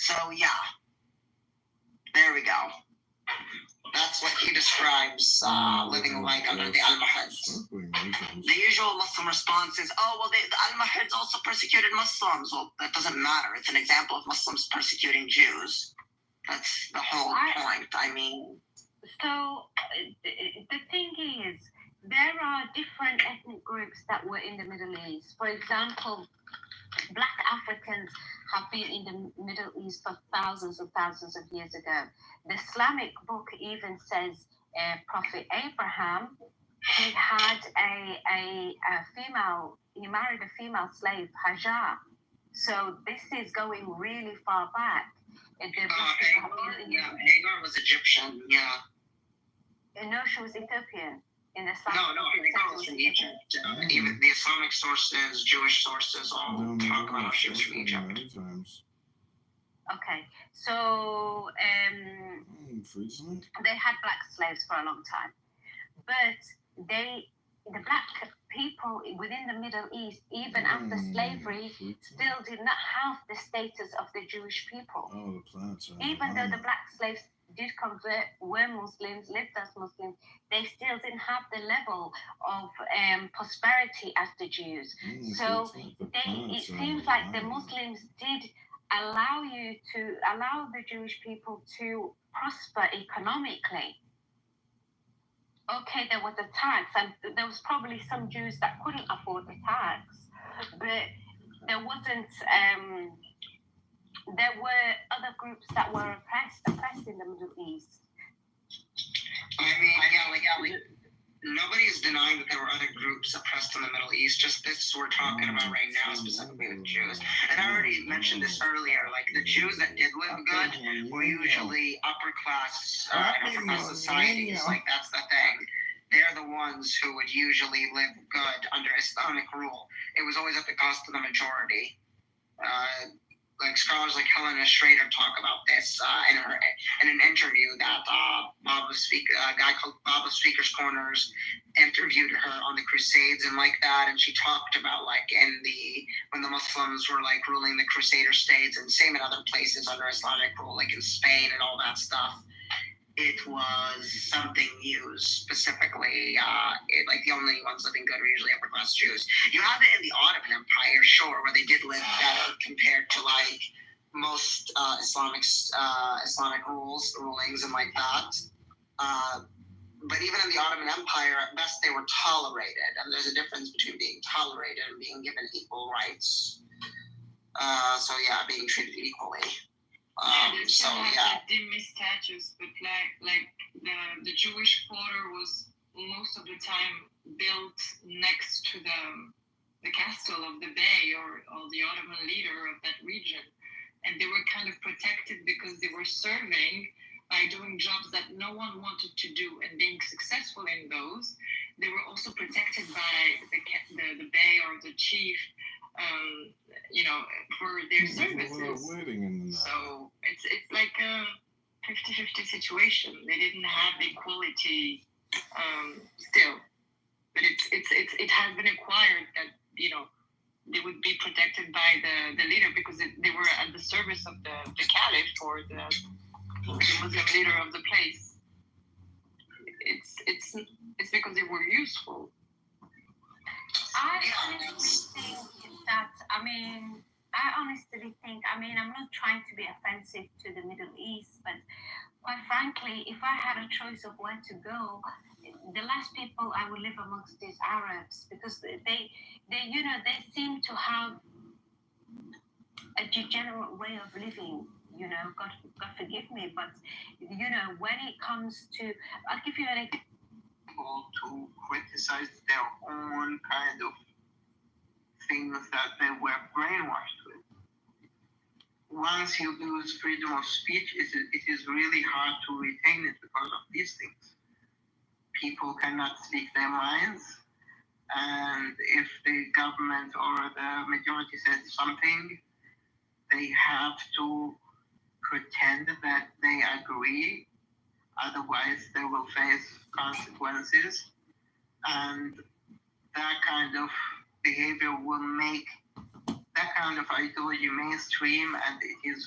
So yeah, there we go. That's what he describes living like under the Almohads. The usual Muslim response is, oh, well, the Almohads also persecuted Muslims. Well, that doesn't matter. It's an example of Muslims persecuting Jews. That's the whole point. I mean... So, the thing is, there are different ethnic groups that were in the Middle East. For example, Black Africans have been in the Middle East for thousands and thousands of years ago. The Islamic book even says Prophet Abraham, he had a female, he married a female slave, Hajar. So this is going really far back. Hagar was Egyptian, yeah. No, she was Ethiopian. In the Hagar was from Egypt. Even the Islamic sources, Jewish sources, all talk about how she was from Egypt. Okay, so they had black slaves for a long time, but the black people within the Middle East, even after slavery, still did not have the status of the Jewish people. Even though the black slaves did convert, were Muslims, lived as Muslims, they still didn't have the level of prosperity as the Jews. So it seems like the Muslims did allow the Jewish people to prosper economically. Okay, there was a tax, and there was probably some Jews that couldn't afford the tax, but there wasn't. There were other groups that were oppressed in the Middle East. I mean, yeah, nobody is denying that there were other groups oppressed in the Middle East. Just this we're talking about right now, specifically with Jews. And I already mentioned this earlier. Like the Jews that did live good were usually upper class societies. Like that's the thing. They're the ones who would usually live good under Islamic rule. It was always at the cost of the majority. Like scholars like Helena Schrader talk about this in an interview that a guy called Baba Speaker's Corners interviewed her on the Crusades and like that, and she talked about like when the Muslims were like ruling the Crusader states, and same in other places under Islamic rule, like in Spain and all that stuff. It was something used specifically. Like the only ones living good were usually upper class Jews. You have it in the Ottoman Empire, sure, where they did live better compared to like most Islamic rulings and like that. But even in the Ottoman Empire, at best they were tolerated, and there's a difference between being tolerated and being given equal rights. So yeah, being treated equally. They still had the dhimmi status, but like the Jewish quarter was most of the time built next to the castle of the bey or the Ottoman leader of that region, and they were kind of protected because they were serving by doing jobs that no one wanted to do and being successful in those. They were also protected by the bey or the chief. For their services. So it's like a 50-50 situation. They didn't have equality still, but it has been acquired that they would be protected by the leader because they were at the service of the caliph or the Muslim leader of the place. It's because they were useful. I honestly think, I'm not trying to be offensive to the Middle East, but quite frankly, if I had a choice of where to go, the last people I would live amongst is Arabs, because they seem to have a degenerate way of living. God forgive me, but when it comes to, I'll give you an example. To criticize their own kind of things that they were brainwashed with. Once you lose freedom of speech, it is really hard to retain it because of these things. People cannot speak their minds, and if the government or the majority says something, they have to pretend that they agree, otherwise they will face consequences, and that kind of behavior will make that kind of ideology mainstream, and it is